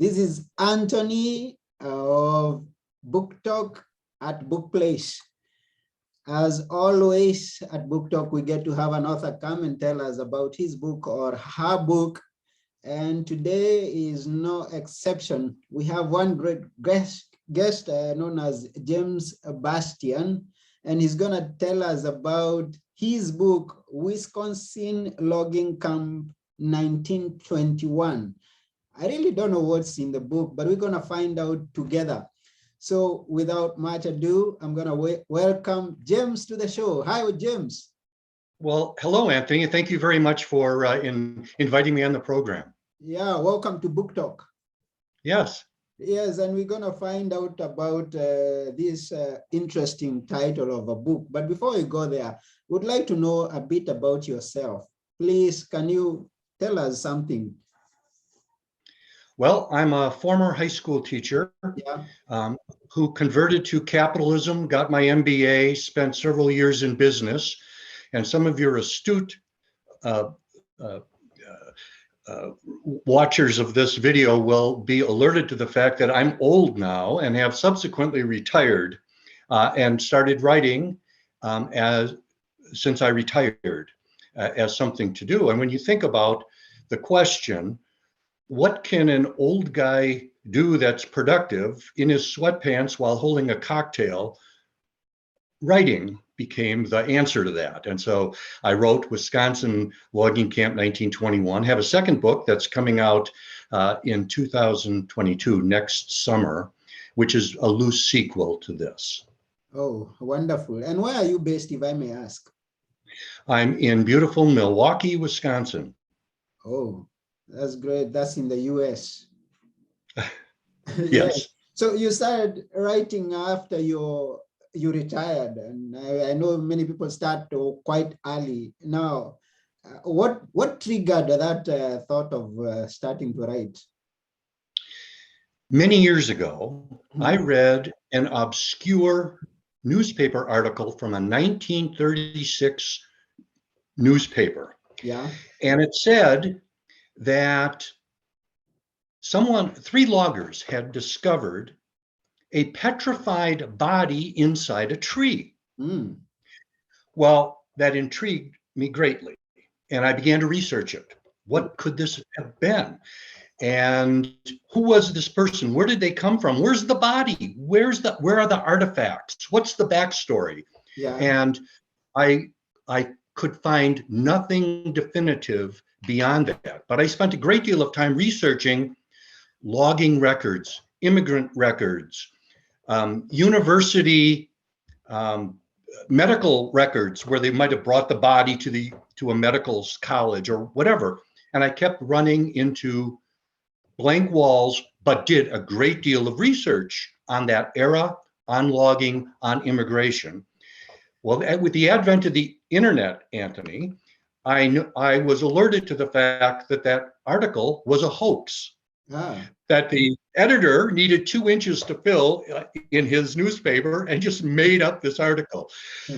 This is Anthony of Book Talk at Book Place. As always, at Book Talk, we get to have an author come and tell us about his book or her book. And today is no exception. We have one great guest known as James Bastian, and he's going to tell us about his book, Wisconsin Logging Camp 1921. I really don't know what's in the book, but we're going to find out together. So without much ado, I'm going to welcome James to the show. Hi, James. Well, hello, Anthony. Thank you very much for inviting me on the program. Yeah, welcome to Book Talk. Yes. Yes, and we're going to find out about this interesting title of a book. But before we go there, we'd like to know a bit about yourself. Please, can you tell us something? Well, I'm a former high school teacher who converted to capitalism, got my MBA, spent several years in business. And some of your astute watchers of this video will be alerted to the fact that I'm old now and have subsequently retired and started writing since I retired as something to do. And when you think about the question, what can an old guy do that's productive in his sweatpants while holding a cocktail? Writing became the answer to that. And so I wrote Wisconsin Logging Camp 1921, have a second book that's coming out in 2022, next summer, which is a loose sequel to this. Oh, wonderful. And where are you based, if I may ask? I'm in beautiful Milwaukee, Wisconsin. Oh, that's great. That's in the US. Yes. So you started writing after you retired, and I know many people start quite early. Now, what triggered that thought of starting to write? Many years ago, I read an obscure newspaper article from a 1936 newspaper. Yeah. And it said that three loggers had discovered a petrified body inside a tree. Well, that intrigued me greatly, and I began to research it. What could this have been? And who was this person? Where did they come from? Where's the body? Where are the artifacts? What's the backstory? Yeah. And I could find nothing definitive beyond that. But I spent a great deal of time researching logging records, immigrant records, university medical records where they might have brought the body to a medical college or whatever. And I kept running into blank walls, but did a great deal of research on that era, on logging, on immigration. Well, with the advent of the internet, Anthony, I was alerted to the fact that article was a hoax. That the editor needed 2 inches to fill in his newspaper and just made up this article.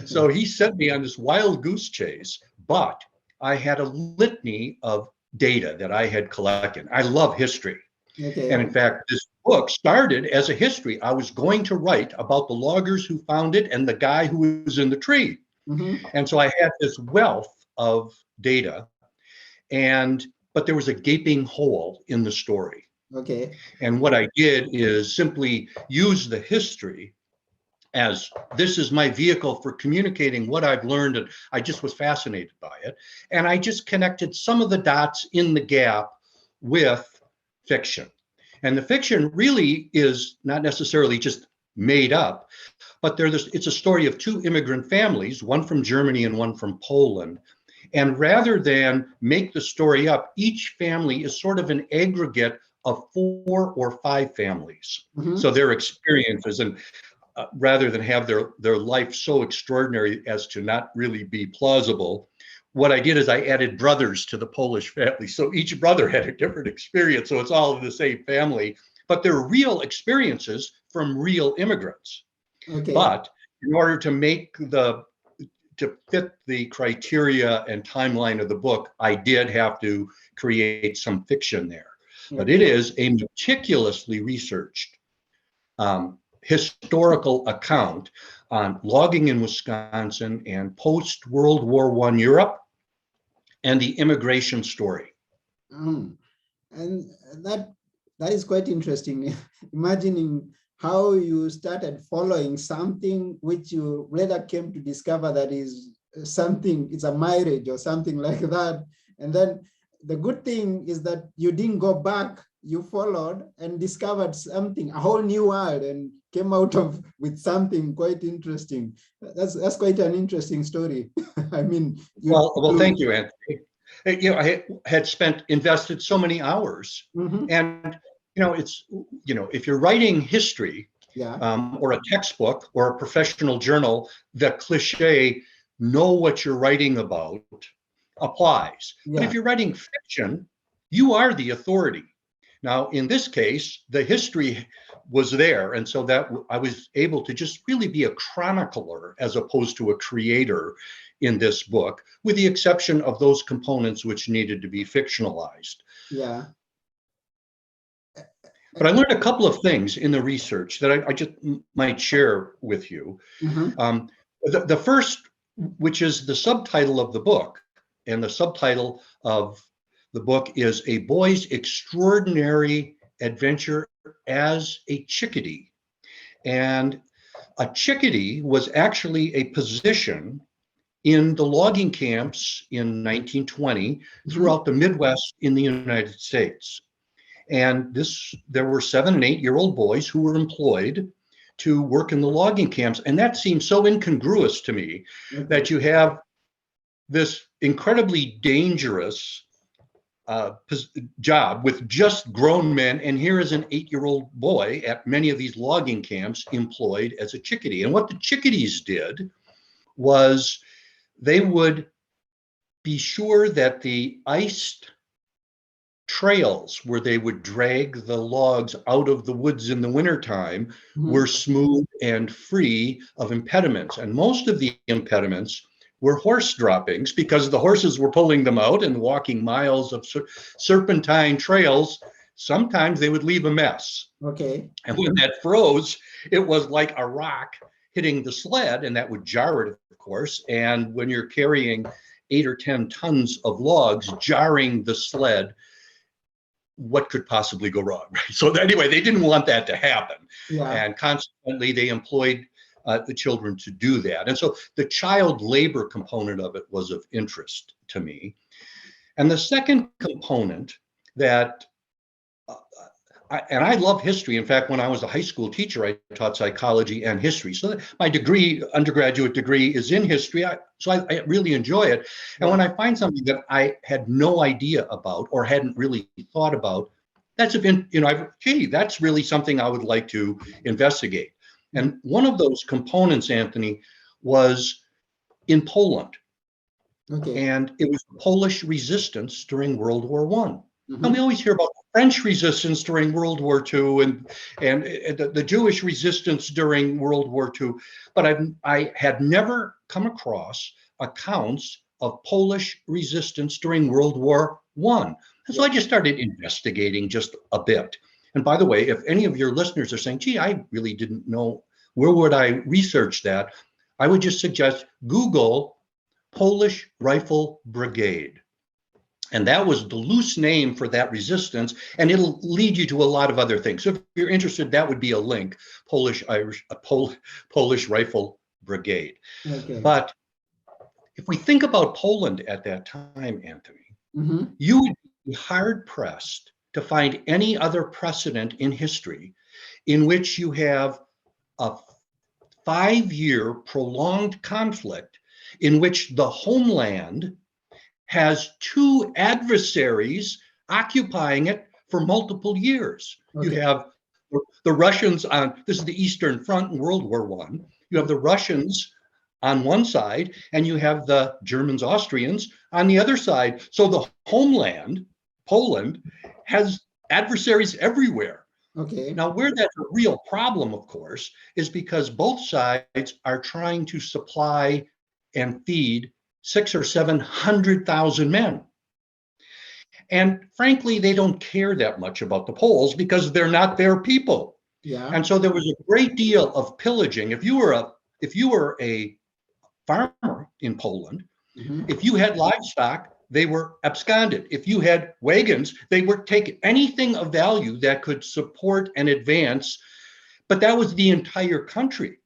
So he sent me on this wild goose chase, but I had a litany of data that I had collected. I love history. Okay. And in fact, this book started as a history. I was going to write about the loggers who found it and the guy who was in the tree. And so I had this wealth of data, but there was a gaping hole in the story. Okay. And what I did is simply use the history as this is my vehicle for communicating what I've learned, and I just was fascinated by it. And I just connected some of the dots in the gap with fiction. And the fiction really is not necessarily just made up, but it's a story of 2 immigrant families, one from Germany and one from Poland. And rather than make the story up, each family is sort of an aggregate of 4 or 5 families. So their experiences, and rather than have their life so extraordinary as to not really be plausible, what I did is I added brothers to the Polish family. So each brother had a different experience. So it's all of the same family, but they're real experiences from real immigrants. Okay. But in order to fit the criteria and timeline of the book, I did have to create some fiction there. but it is a meticulously researched historical account on logging in Wisconsin and post-World War I Europe and the immigration story. Mm. And that is quite interesting. Imagining how you started following something which you later came to discover that is something, it's a marriage or something like that. And then the good thing is that you didn't go back, you followed and discovered something, a whole new world, and came out of with something quite interesting. That's quite an interesting story. I mean, well, thank you, Anthony. I had invested so many hours, and it's if you're writing history, or a textbook or a professional journal, the cliche "know what you're writing about" applies. But if you're writing fiction, you are the authority. Now, in this case, the history was there, and so that I was able to just really be a chronicler as opposed to a creator in this book, with the exception of those components which needed to be fictionalized. Yeah. But I learned a couple of things in the research that I just might share with you. The first, which is the subtitle of the book, and the subtitle of the book is A Boy's Extraordinary Adventure as a Chickadee. And a chickadee was actually a position in the logging camps in 1920 throughout the Midwest in the United States. And there were 7 and 8-year-old boys who were employed to work in the logging camps. And that seems so incongruous to me, that you have this incredibly dangerous job with just grown men, and here is an 8-year-old boy at many of these logging camps employed as a chickadee. And what the chickadees did was they would be sure that the iced trails where they would drag the logs out of the woods in the wintertime were smooth and free of impediments. And most of the impediments were horse droppings, because the horses were pulling them out and walking miles of serpentine trails. Sometimes they would leave a mess. Okay. And when that froze, it was like a rock hitting the sled, and that would jar it, of course. And when you're carrying 8 or 10 tons of logs, jarring the sled, what could possibly go wrong, right? So anyway, they didn't want that to happen. And consequently, they employed the children to do that. And so the child labor component of it was of interest to me. And the second component that, I love history. In fact, when I was a high school teacher, I taught psychology and history. So my undergraduate degree is in history. So I really enjoy it. And when I find something that I had no idea about or hadn't really thought about, that's that's really something I would like to investigate. And one of those components, Anthony, was in Poland. And it was the Polish resistance during World War I. And we always hear about French resistance during World War II and the Jewish resistance during World War II. But I had never come across accounts of Polish resistance during World War I. And so I just started investigating just a bit. And by the way, if any of your listeners are saying, gee, I really didn't know, where would I research that? I would just suggest Google Polish Rifle Brigade. And that was the loose name for that resistance, and it'll lead you to a lot of other things. So if you're interested, that would be a link, Polish Rifle Brigade. But if we think about Poland at that time, Anthony, you would be hard pressed to find any other precedent in history in which you have a 5-year prolonged conflict in which the homeland has 2 adversaries occupying it for multiple years. You have the Russians on, this is the Eastern Front in World War I. You have the Russians on one side, and you have the Germans, Austrians on the other side. So the homeland, Poland, has adversaries everywhere. Now, where that's a real problem, of course, is because both sides are trying to supply and feed 600,000 or 700,000 men. And frankly, they don't care that much about the Poles because they're not their people. Yeah. And so there was a great deal of pillaging. If you were a farmer in Poland, Mhm. if you had livestock, they were absconded. If you had wagons, they were taken. Anything of value that could support and advance. But that was the entire country.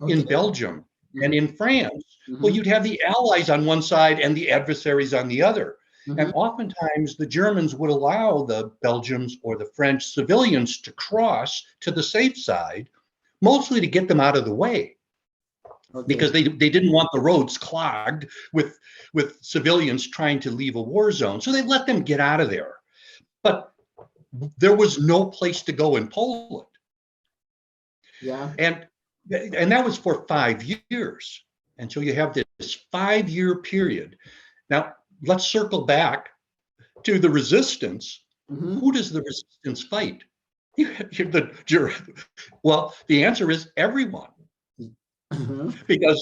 In Okay. Belgium and Mhm. in France, well, Mhm. you'd have the allies on one side and the adversaries on the other. And Mhm. oftentimes the Germans would allow the Belgians or the French civilians to cross to the safe side, mostly to get them out of the way, Okay. because they didn't want the roads clogged with civilians trying to leave a war zone. So they let them get out of there. But there was no place to go in Poland. Yeah. And that was for 5 years. And so you have this 5 year period. Now, let's circle back to the resistance. Mhm. Who does the resistance fight? Well, the answer is everyone, Mhm. because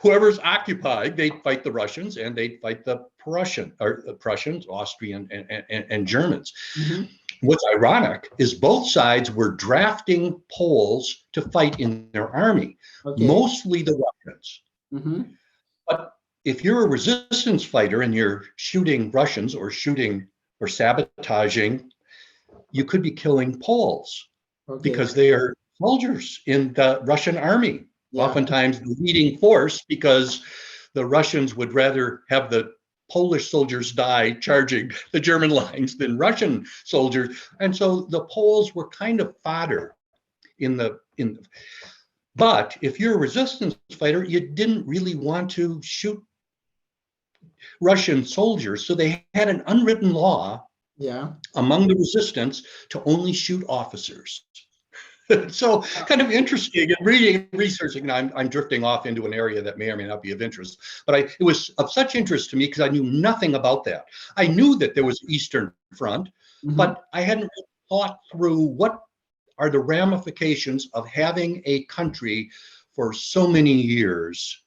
whoever's occupied, they'd fight the Russians and they'd fight the Prussians, Austrian, and Germans. Mhm. What's ironic is both sides were drafting Poles to fight in their army, Okay. mostly the Russians. Mhm. But if you're a resistance fighter and you're shooting Russians or shooting or sabotaging, you could be killing Poles Okay. because they are soldiers in the Russian army, Yeah. oftentimes the leading force, because the Russians would rather have the Polish soldiers die charging the German lines than Russian soldiers. And so the Poles were kind of fodder in. But if you're a resistance fighter, you didn't really want to shoot Russian soldiers. So they had an unwritten law Yeah. among the resistance to only shoot officers. So kind of interesting in reading, researching. I'm drifting off into an area that may or may not be of interest, but it was of such interest to me because I knew nothing about that. I knew that there was Eastern Front, Mhm. but I hadn't thought through what are the ramifications of having a country for so many years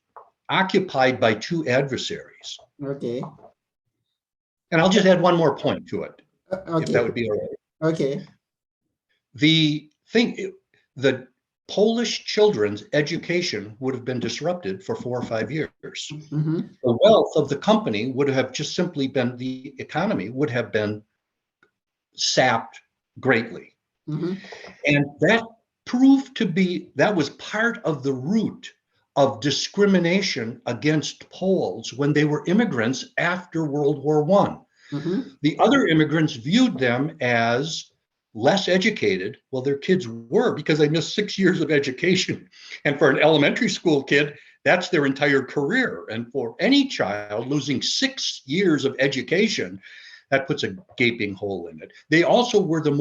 occupied by two adversaries. Okay. And I'll just add one more point to it, if that Okay. would be all right. Okay. The thing, the Polish children's education would have been disrupted for 4 or 5 years. Mhm. The wealth of the company would have just simply been, the economy would have been sapped greatly. Mhm. And that proved to be, that was part of the root of discrimination against Poles when they were immigrants after World War I. Mhm. The other immigrants viewed them as less educated. Well, their kids were, because they missed 6 years of education. And for an elementary school kid, that's their entire career. And for any child losing 6 years of education, that puts a gaping hole in it. They also were the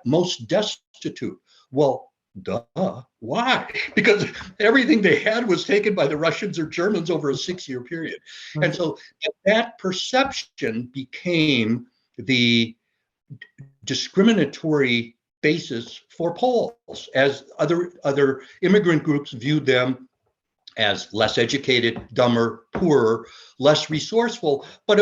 most destitute. Well, duh. Why? Because everything they had was taken by the Russians or Germans over a 6 year period. And Okay. so that perception became the discriminatory basis for Poles, as other immigrant groups viewed them as less educated, dumber, poorer, less resourceful. But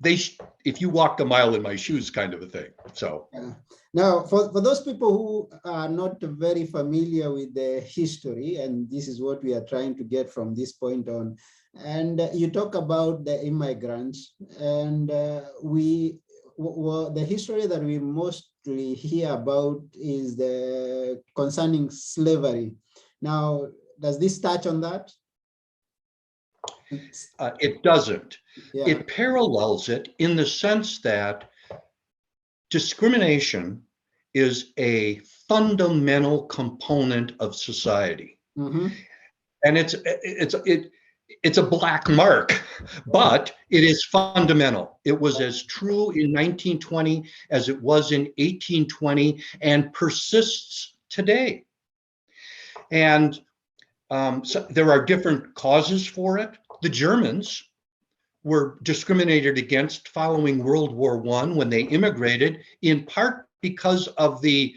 they, if you walked a mile in my shoes kind of a thing. So Yeah. Now, for those people who are not very familiar with the history, and this is what we are trying to get from this point on, and you talk about the immigrants, and the history that we mostly hear about is the concerning slavery. Now, does this touch on that? it doesn't. Yeah. It parallels it in the sense that discrimination is a fundamental component of society. Mm-hmm. And it's a black mark, but it is fundamental. It was as true in 1920 as it was in 1820 and persists today. And so there are different causes for it. The Germans were discriminated against following World War I when they immigrated, in part because of the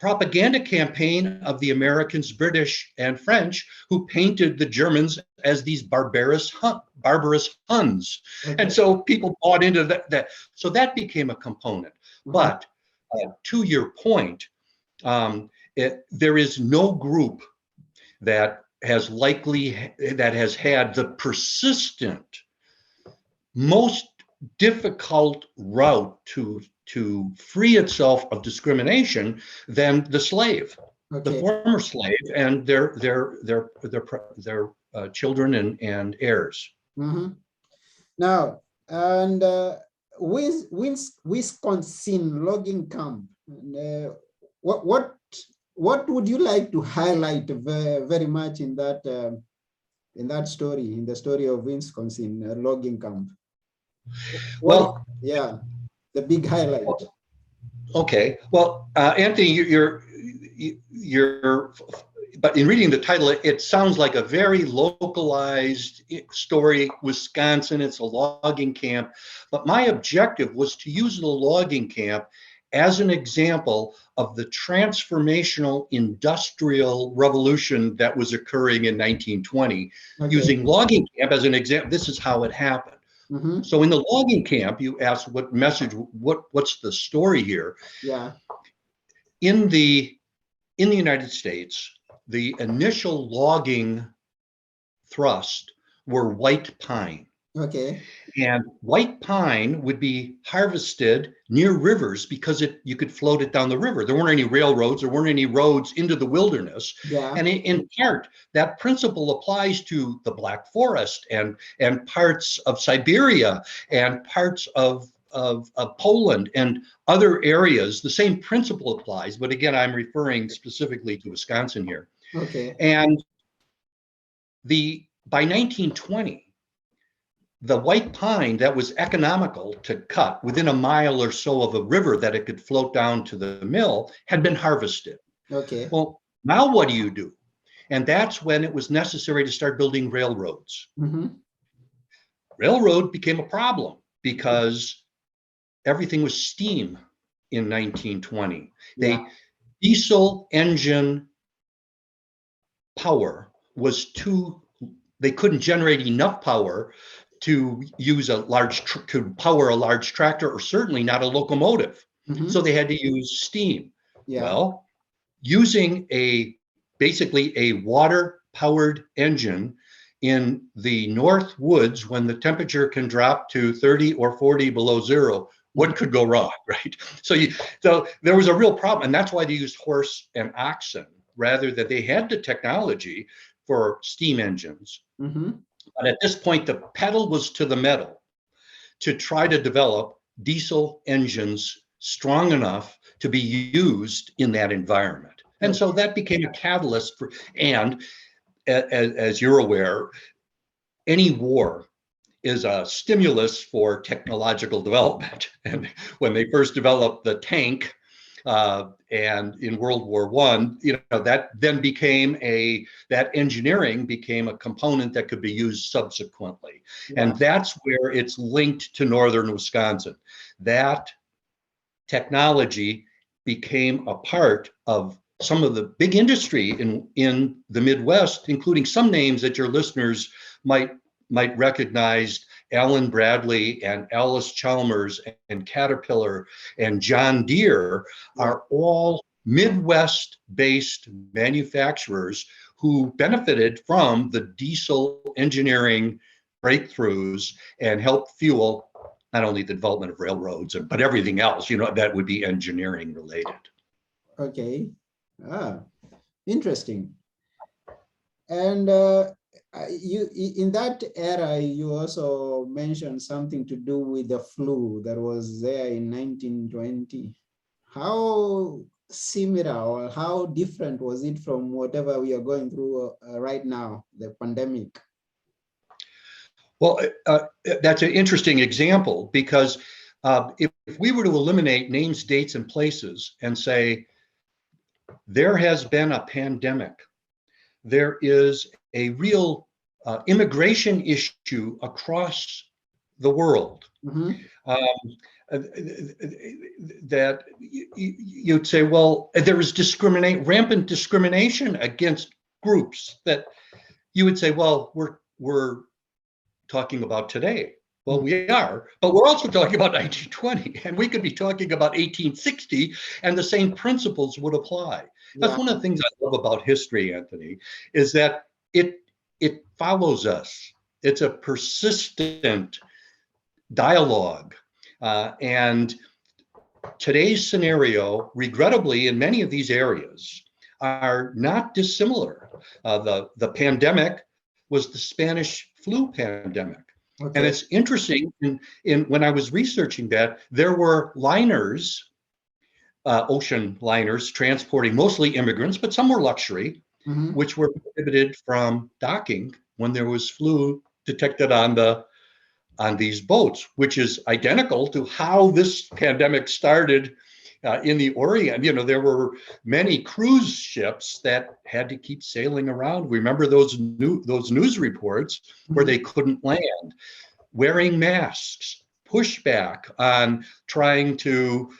propaganda campaign of the Americans, British, and French, who painted the Germans as these barbarous Huns. Okay. And so people bought into that. So that became a component. Mhm. But to your point, there is no group that has had the persistent, most difficult route to free itself of discrimination than the slave, the Okay. former slave, and their children and heirs. Mhm. Now, and Wisconsin logging camp. What would you like to highlight very much in that story, in the story of Wisconsin logging camp? Well, yeah, the big highlight. okay. Well, Anthony, but in reading the title, it sounds like a very localized story. Wisconsin, it's a logging camp. But my objective was to use the logging camp as an example of the transformational industrial revolution that was occurring in 1920. Okay. Using logging camp as an example, this is how it happened. Mm-hmm. So in the logging camp, you asked what's the story here? Yeah. In the United States, the initial logging thrust were white pine. Okay. And white pine would be harvested near rivers because you could float it down the river. There weren't any railroads, there weren't any roads into the wilderness. Yeah. And in part, that principle applies to the Black Forest and parts of Siberia and parts of Poland and other areas. The same principle applies, but again, I'm referring specifically to Wisconsin here. Okay. And by 1920, the white pine that was economical to cut within a mile or so of a river that it could float down to the mill had been harvested. Okay. Well, now what do you do? And that's when it was necessary to start building railroads. Mm-hmm. Railroad became a problem because everything was steam in 1920. Yeah. Diesel engine power was they couldn't generate enough power to use to power a large tractor, or certainly not a locomotive. Mm-hmm. So they had to use steam. Yeah. Well, using basically a water-powered engine in the North Woods, when the temperature can drop to 30 or 40 below zero, what could go wrong, right? So there was a real problem, and that's why they used horse and oxen rather than they had the technology for steam engines. Mm-hmm. But at this point, the pedal was to the metal to try to develop diesel engines strong enough to be used in that environment. And so that became a catalyst and as you're aware, any war is a stimulus for technological development. And when they first developed the tank, and in World War I, that then that engineering became a component that could be used subsequently. Yeah. And that's where it's linked to northern Wisconsin. That technology became a part of some of the big industry in the Midwest, including some names that your listeners might recognize. Alan Bradley and Alice Chalmers and Caterpillar and John Deere are all Midwest-based manufacturers who benefited from the diesel engineering breakthroughs and helped fuel not only the development of railroads, but everything else, that would be engineering related. Okay. Interesting. And you in that era, you also mentioned something to do with the flu that was there in 1920. How similar or how different was it from whatever we are going through right now, the pandemic? Well, that's an interesting example because if we were to eliminate names, dates, and places and say, there has been a pandemic, there is a real immigration issue across the world. Mm-hmm. that you'd say, well, there is rampant discrimination against groups that you would say, well, we're talking about today. Well, we are, but we're also talking about 1920, and we could be talking about 1860, and the same principles would apply. That's Yeah. one of the things I love about history, Anthony, is that it follows us. It's a persistent dialogue, and today's scenario, regrettably, in many of these areas, are not dissimilar. The pandemic was the Spanish flu pandemic. Okay. And it's interesting, in when I was researching that, there were liners, ocean liners, transporting mostly immigrants, but some were luxury, Mhm. which were prohibited from docking when there was flu detected on these boats, which is identical to how this pandemic started in the Orient. You know, there were many cruise ships that had to keep sailing around. Remember those news reports where they couldn't land, wearing masks, pushback on trying to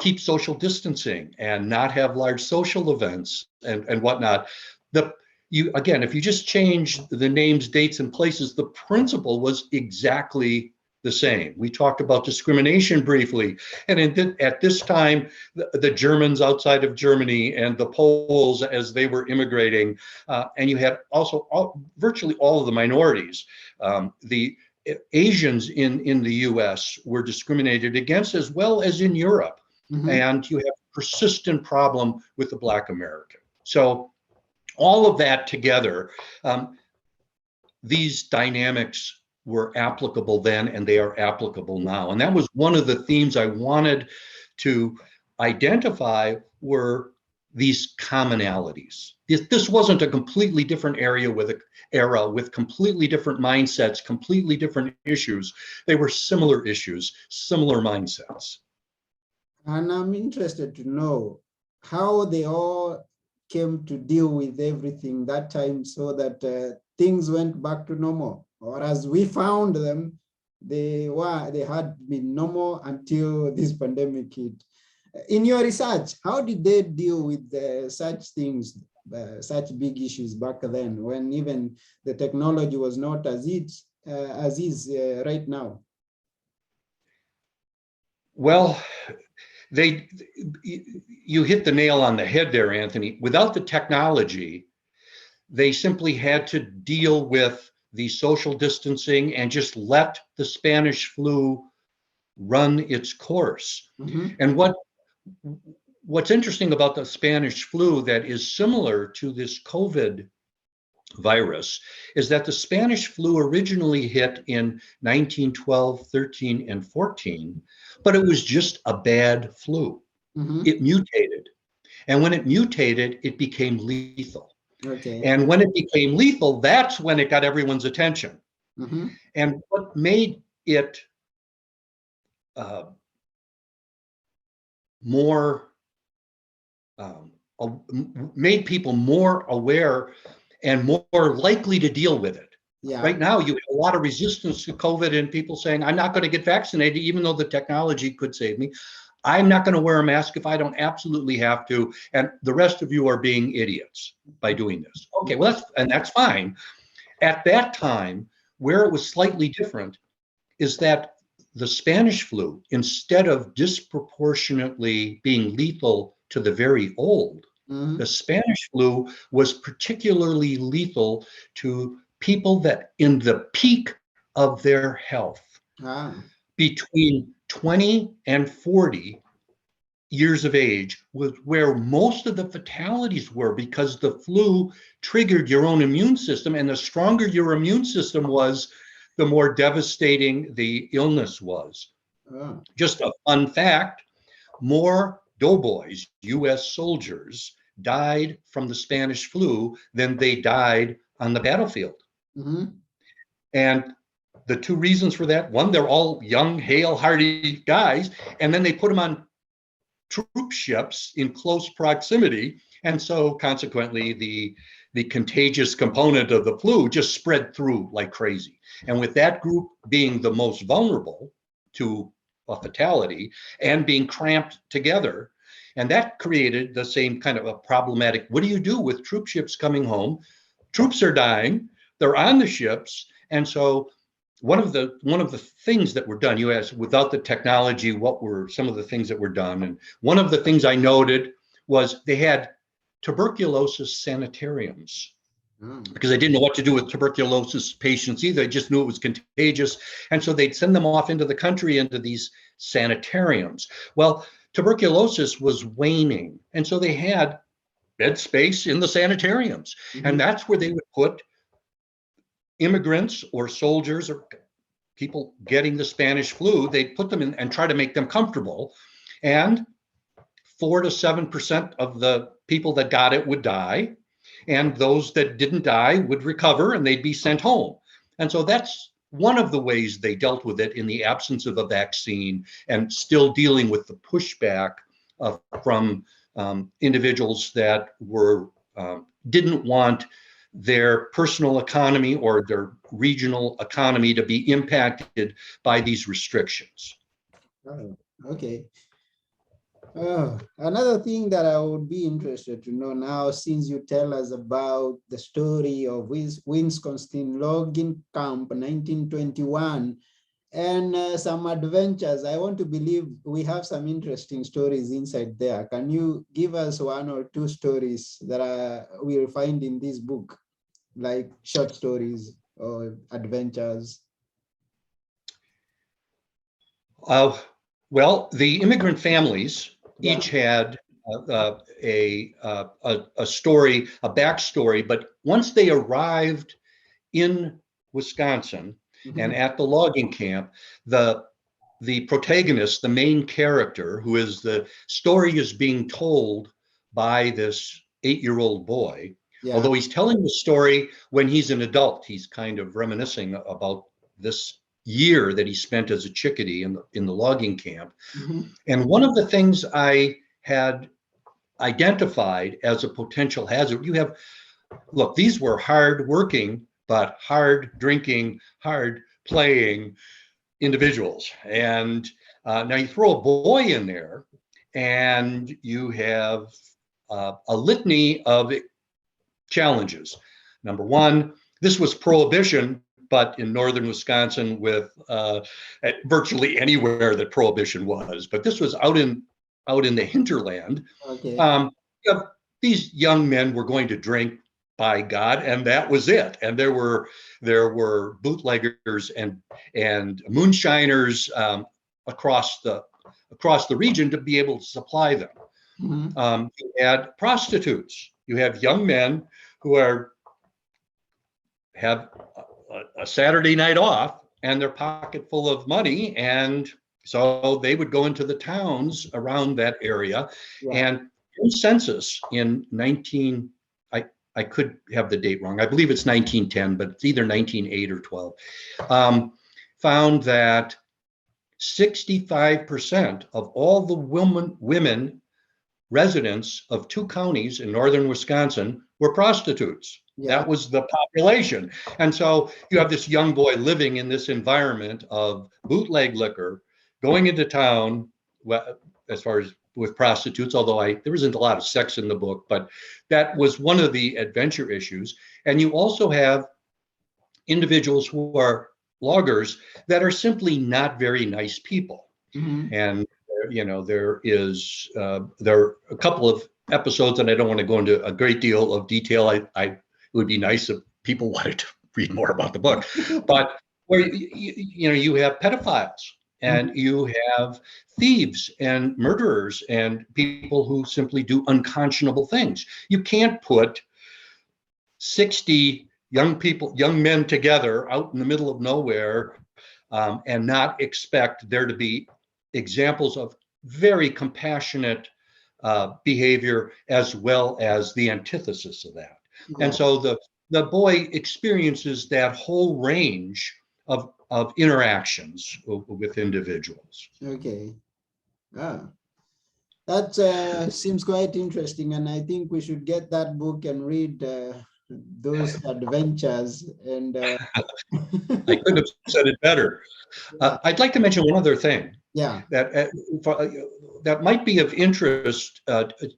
keep social distancing and not have large social events and whatnot. Again, if you just change the names, dates, and places, the principle was exactly the same. We talked about discrimination briefly, and at this time, the Germans outside of Germany and the Poles as they were immigrating, and you had also virtually all of the minorities. The Asians in the U.S. were discriminated against, as well as in Europe, and you have a persistent problem with the Black American. So all of that together, these dynamics were applicable then, and they are applicable now. And that was one of the themes I wanted to identify, were these commonalities. This wasn't a completely different era with completely different mindsets, completely different issues. They were similar issues, similar mindsets. And I'm interested to know how they all came to deal with everything that time, so that things went back to normal, or as we found them, they had been normal until this pandemic hit. In your research, how did they deal with such things, such big issues back then, when even the technology was not as is right now? Well, you hit the nail on the head there, Anthony. Without the technology, they simply had to deal with the social distancing and just let the Spanish flu run its course. And what's interesting about the Spanish flu that is similar to this COVID virus is that the Spanish flu originally hit in 1912, 13, and 14, but it was just a bad flu. It mutated. And when it mutated, it became lethal. Okay. And when it became lethal, that's when it got everyone's attention. And what made it made people more aware and more likely to deal with it. Yeah. Right now, you have a lot of resistance to COVID and people saying, I'm not going to get vaccinated, even though the technology could save me. I'm not going to wear a mask if I don't absolutely have to. And the rest of you are being idiots by doing this. Okay, well, that's fine. At that time, where it was slightly different is that the Spanish flu, instead of disproportionately being lethal to the very old, the Spanish flu was particularly lethal to people that in the peak of their health, between 20 and 40 years of age, was where most of the fatalities were, because the flu triggered your own immune system, and the stronger your immune system was, the more devastating the illness was. Just a fun fact, more doughboys, US soldiers, died from the Spanish flu than they died on the battlefield. And the two reasons for that: one, they're all young, hale, hardy guys, and then they put them on troop ships in close proximity, and so consequently the contagious component of the flu just spread through like crazy. And with that group being the most vulnerable to a fatality and being cramped together. And that created the same kind of a problematic, what do you do with troop ships coming home? Troops are dying, they're on the ships. And so one of the things that were done, you asked, without the technology, what were some of the things that were done? And one of the things I noted was they had tuberculosis sanitariums, because they didn't know what to do with tuberculosis patients either. They just knew it was contagious. And so they'd send them off into the country, into these sanitariums. Well, tuberculosis was waning. And so they had bed space in the sanitariums. And that's where they would put immigrants or soldiers or people getting the Spanish flu. They'd put them in and try to make them comfortable. And 4 to 7% of the people that got it would die. And those that didn't die would recover and they'd be sent home. And so that's one of the ways they dealt with it in the absence of a vaccine, and still dealing with the pushback from individuals that were didn't want their personal economy or their regional economy to be impacted by these restrictions. Oh, okay. Another thing that I would be interested to know now, since you tell us about the story of Wisconsin logging camp 1921 and some adventures, I want to believe we have some interesting stories inside there. Can you give us 1 or 2 stories that we'll find in this book, like short stories or adventures? Well, the immigrant families each had a story, a backstory, but once they arrived in Wisconsin and at the logging camp, the protagonist, the main character, who is the story is being told by this 8-year-old boy. Although he's telling the story when he's an adult, he's kind of reminiscing about this year that he spent as a chickadee in the logging camp. And one of the things I had identified as a potential hazard, look, these were hard working, but hard drinking, hard playing individuals. And now you throw a boy in there and you have a litany of challenges. Number one, this was prohibition, but in northern Wisconsin, with virtually anywhere that prohibition was. But this was out in the hinterland. These young men were going to drink, by God, and that was it. And there were bootleggers and moonshiners across the region to be able to supply them. You had prostitutes. You have young men who have a Saturday night off and their pocket full of money, and so they would go into the towns around that area. And in census in I could have the date wrong, I believe it's 1910, but it's either 1908 or 12, found that 65% of all the women residents of 2 counties in northern Wisconsin were prostitutes. That was the population. And so you have this young boy living in this environment of bootleg liquor, going into town, as far as with prostitutes, although there isn't a lot of sex in the book, but that was one of the adventure issues. And you also have individuals who are loggers that are simply not very nice people. And there are a couple of episodes, and I don't want to go into a great deal of detail. It would be nice if people wanted to read more about the book, but where you have pedophiles, and you have thieves and murderers and people who simply do unconscionable things. You can't put 60 young men together out in the middle of nowhere and not expect there to be examples of very compassionate behavior, as well as the antithesis of that. And so the boy experiences that whole range of interactions with individuals. Okay. That seems quite interesting, and I think we should get that book and read those adventures and I couldn't have said it better. yeah, I'd like to mention one other thing yeah. that that might be of interest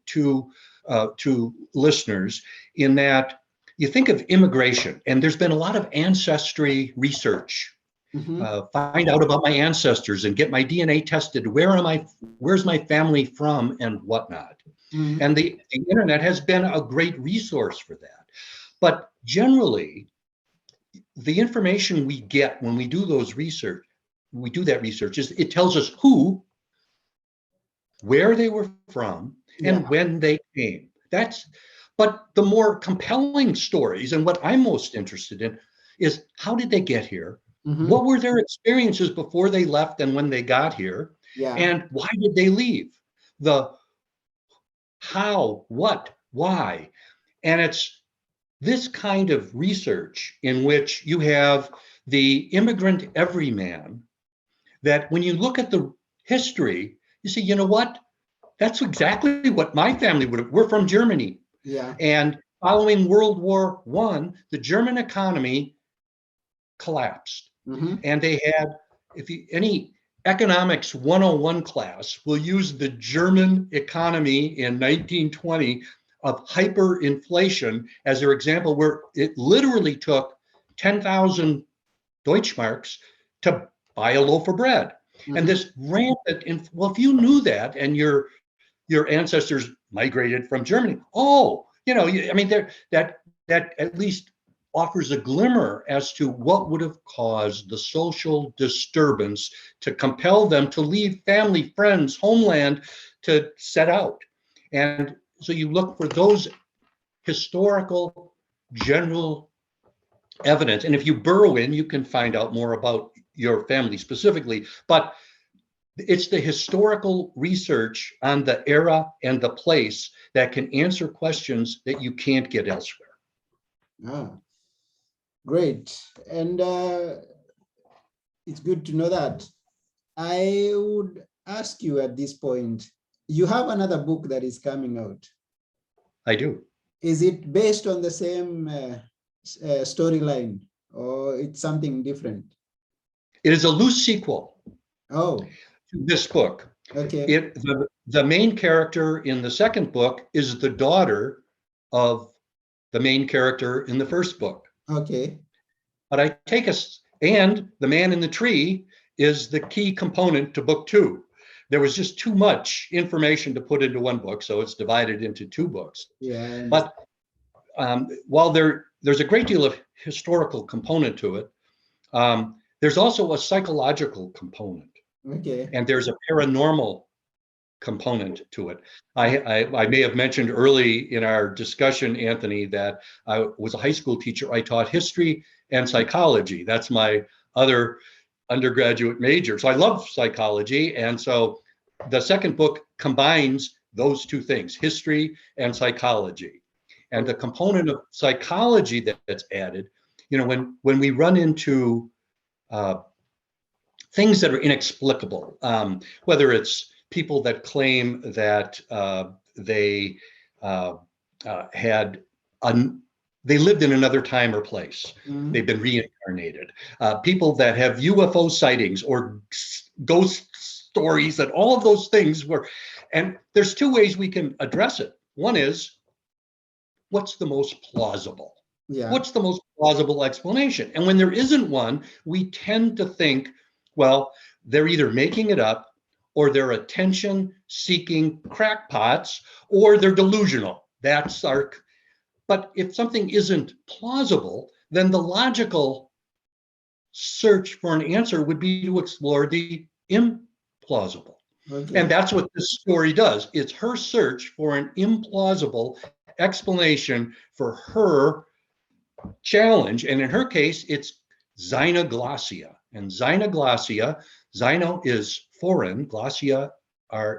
to listeners, in that you think of immigration, and there's been a lot of ancestry research. Mhm, Find out about my ancestors and get my DNA tested. Where's my family from, and whatnot. mhm, And the internet has been a great resource for that. But generally, the information we get when we do that research, is it tells us who, where they were from, yeah. and when they came. But the more compelling stories, and what I'm most interested in, is how did they get here? Mhm, What were their experiences before they left and when they got here? yeah. And why did they leave? The how, what, why. And it's this kind of research in which you have the immigrant everyman, that when you look at the history, you see, you know what? That's exactly what my family would have. We're from Germany. Yeah. And following World War I, the German economy collapsed. Mhm, And they had, if you, any economics 101 class will use the German economy in 1920 of hyperinflation as their example, where it literally took 10,000 Deutschmarks to buy a loaf of bread. And mhm, this rampant, well, if you knew that and your ancestors migrated from Germany, oh, I mean, that at least offers a glimmer as to what would have caused the social disturbance to compel them to leave family, friends, homeland, to set out. And so you look for those historical general evidence. And if you burrow in, you can find out more about your family specifically. But it's the historical research on the era and the place that can answer questions that you can't get elsewhere. ah, great. And it's good to know that. I would ask you at this point, you have another book that is coming out. I do. Is it based on the same storyline or it's something different? It is a loose sequel Oh, to this book. okay, The main character in the second book is the daughter of the main character in the first book. okay. But I take us, and the man in the tree is the key component to book two. There was just too much information to put into one book, so it's divided into two books. Yeah, I understand. But while there's a great deal of historical component to it, there's also a psychological component, Okay. and there's a paranormal component to it. I may have mentioned early in our discussion, Anthony, that I was a high school teacher. I taught history and psychology. That's my other undergraduate major. So I love psychology. And so the second book combines those two things, history and psychology. And the component of psychology that's added, when we run into uh, things that are inexplicable, whether it's people that claim that they uh, had they lived in another time or place. Mhm. They've been reincarnated. People that have UFO sightings or ghost stories, and all of those things and there's two ways we can address it. One is, what's the most plausible? Yeah. What's the most plausible explanation? And when there isn't one, we tend to think, well, they're either making it up, or they're attention seeking crackpots, or they're delusional. But if something isn't plausible, then the logical search for an answer would be to explore the implausible. And Okay. that's what this story does. It's her search for an implausible explanation for her challenge. And in her case, it's xynoglossia. And xynoglossia, xyno is foreign, glossia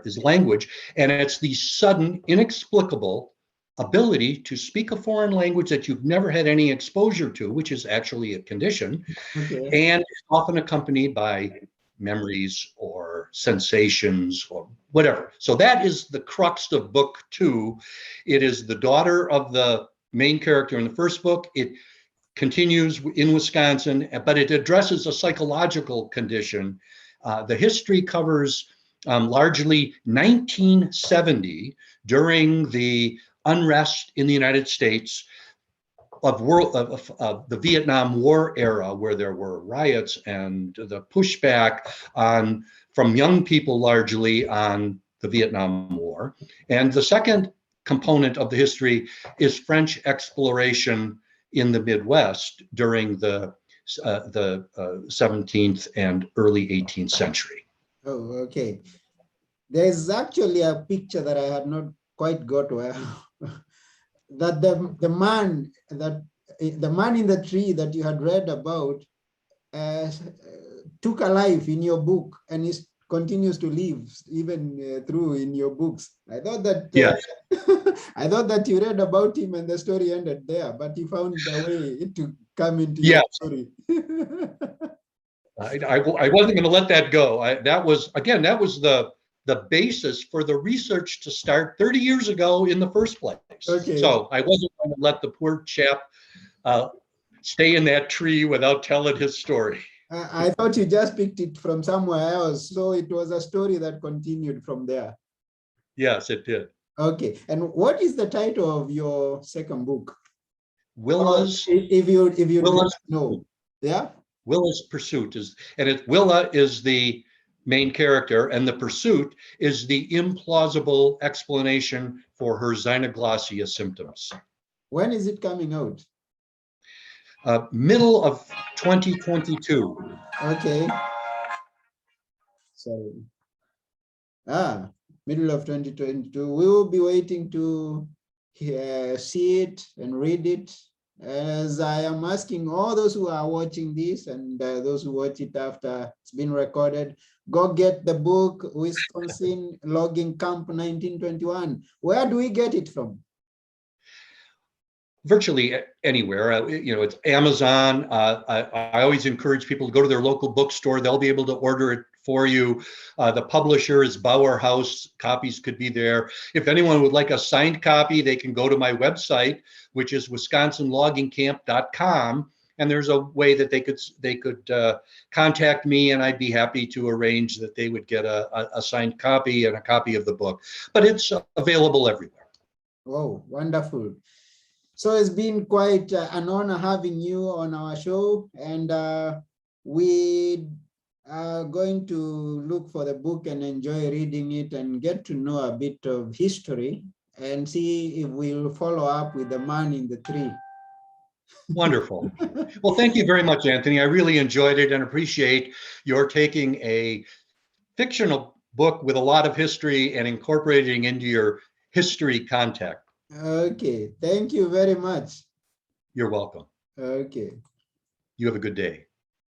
is language. And it's the sudden, inexplicable ability to speak a foreign language that you've never had any exposure to, which is actually a condition, Okay. and often accompanied by memories or sensations or whatever. So that is the crux of book two. It is the daughter of the main character in the first book. It continues in Wisconsin, but it addresses a psychological condition. The history covers largely 1970, during the unrest in the United States of the Vietnam War era, where there were riots and the pushback from young people largely on the Vietnam War. And the second component of the history is French exploration in the Midwest during the 17th and early 18th century. Oh, okay. There's actually a picture that I had not quite got where that the man in the tree that you had read about took a life in your book, and he continues to live even through in your books. I thought that I thought that you read about him and the story ended there, but he found a way to come into your story. I wasn't going to let that go. That was the basis for the research to start 30 years ago in the first place. Okay. So I wasn't going to let the poor chap stay in that tree without telling his story. I thought you just picked it from somewhere else, so it was a story that continued from there. Yes, it did. Okay, and what is the title of your second book? Willa's. If you Willa's know, yeah. Willa's Pursuit Willa is the main character, and the pursuit is the implausible explanation for her xynoglossia symptoms. When is it coming out? Middle of 2022. Okay. So, middle of 2022. We will be waiting to see it and read it, as I am asking all those who are watching this and those who watch it after it's been recorded, go get the book, Wisconsin Logging Camp 1921. Where do we get it from? Virtually anywhere. It's Amazon. I always encourage people to go to their local bookstore. They'll be able to order it for you. The publisher is Bauer House. Copies could be there. If anyone would like a signed copy, they can go to my website, which is wisconsinloggingcamp.com. And there's a way that they could contact me, and I'd be happy to arrange that they would get a signed copy and a copy of the book. But it's available everywhere. Oh, wonderful. So it's been quite an honor having you on our show, and we are going to look for the book and enjoy reading it and get to know a bit of history and see if we'll follow up with the man in the tree. Wonderful. Well, thank you very much, Anthony. I really enjoyed it and appreciate your taking a fictional book with a lot of history and incorporating into your history content. Okay, thank you very much. You're welcome. Okay. You have a good day.